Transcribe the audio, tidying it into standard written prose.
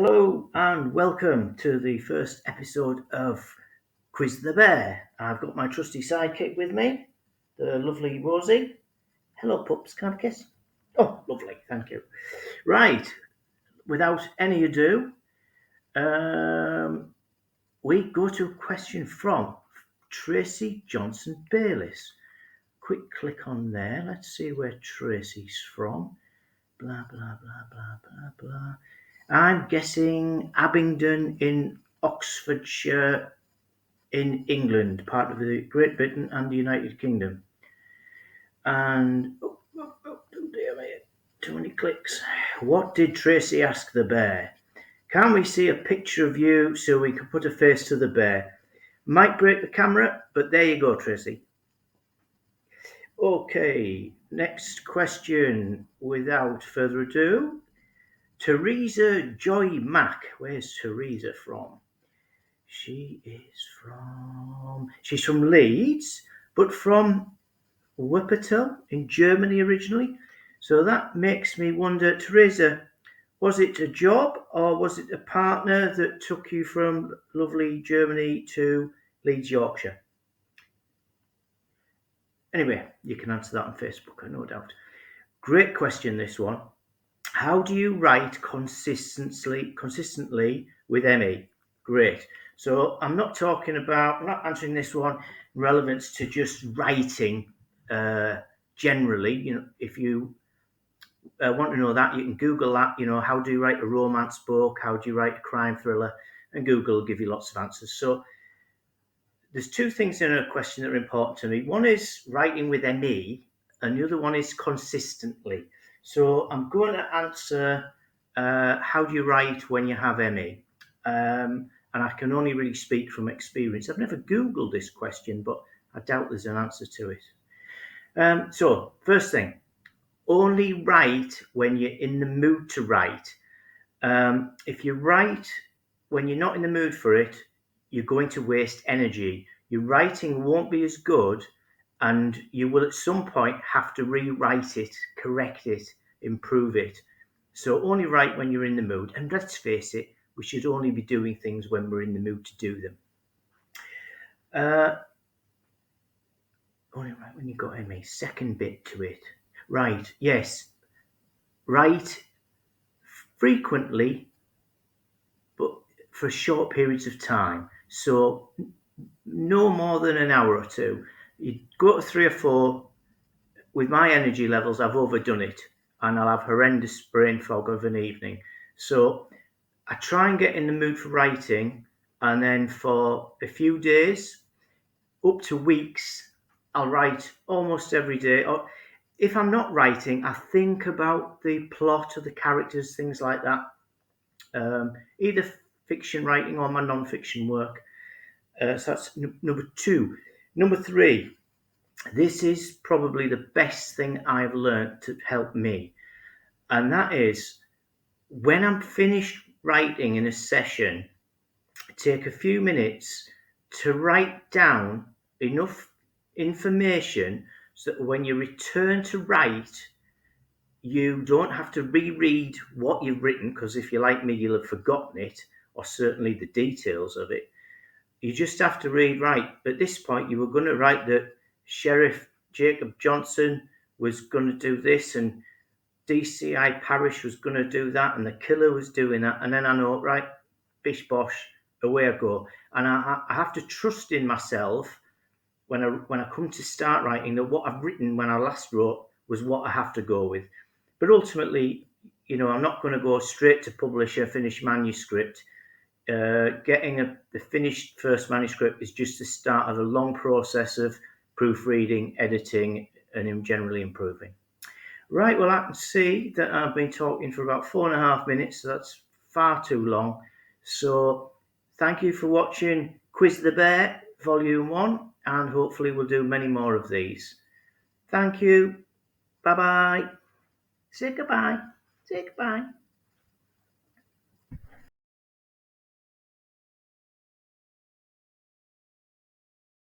Hello and welcome to the first episode of Quiz the Bear. I've got my trusty sidekick with me, the lovely Rosie. Hello, pups. Can I have a kiss? Oh, lovely. Thank you. Right. Without any ado, we go to a question from Tracy Johnson Bayliss. Quick click on there. Let's see where Tracy's from. Blah, blah, blah, blah, blah, blah. I'm guessing Abingdon in Oxfordshire in England, part of the Great Britain and the United Kingdom. And oh dear me, too many clicks. What did Tracy ask the bear? Can we see a picture of you so we can put a face to the bear? Might break the camera, but there you go, Tracy. Okay, next question. Without further ado, Teresa Joy Mack. Where's Teresa from? She's from Leeds, but from Wuppertal in Germany originally. So that makes me wonder, Teresa, was it a job or was it a partner that took you from lovely Germany to Leeds, Yorkshire? Anyway, you can answer that on Facebook, no doubt. Great question, this one. How do you write consistently with ME? Great. So I'm not answering this one in relevance to just writing generally. If you want to know that, you can Google that. How do you write a romance book? How do you write a crime thriller? And Google will give you lots of answers. So there's two things in a question that are important to me. One is writing with ME, and the other one is consistently. So I'm going to answer how do you write when you have ME? And I can only really speak from experience. I've never Googled this question, but I doubt there's an answer to it. So first thing, only write when you're in the mood to write. If you write when you're not in the mood for it, you're going to waste energy. Your writing won't be as good, and you will at some point have to rewrite it, correct it, improve it. So only write when you're in the mood. And let's face it, we should only be doing things when we're in the mood to do them. Only write when you've got ME. Second bit to it. Right, yes. Write frequently, but for short periods of time. So no more than an hour or two. You go to 3 or 4. With my energy levels, I've overdone it, and I'll have horrendous brain fog of an evening. So I try and get in the mood for writing, and then for a few days, up to weeks, I'll write almost every day. Or if I'm not writing, I think about the plot of the characters, things like that. Either fiction writing or my non-fiction work. So that's number 2. Number 3, this is probably the best thing I've learned to help me. And that is, when I'm finished writing in a session, take a few minutes to write down enough information so that when you return to write, you don't have to reread what you've written, because if you're like me, you'll have forgotten it, or certainly the details of it. You just have to read, right, at this point you were going to write that Sheriff Jacob Johnson was going to do this, and DCI Parish was going to do that, and the killer was doing that. And then I know, right, bish bosh, away I go. And I have to trust in myself when I come to start writing that what I've written when I last wrote was what I have to go with. But ultimately, I'm not going to go straight to publish a finished manuscript. Getting the finished first manuscript is just the start of a long process of proofreading, editing, and generally improving. Right, well, I can see that I've been talking for about 4.5 minutes, so that's far too long. So thank you for watching Quiz the Bear, Volume 1, and hopefully we'll do many more of these. Thank you. Bye-bye. Say goodbye. Say goodbye.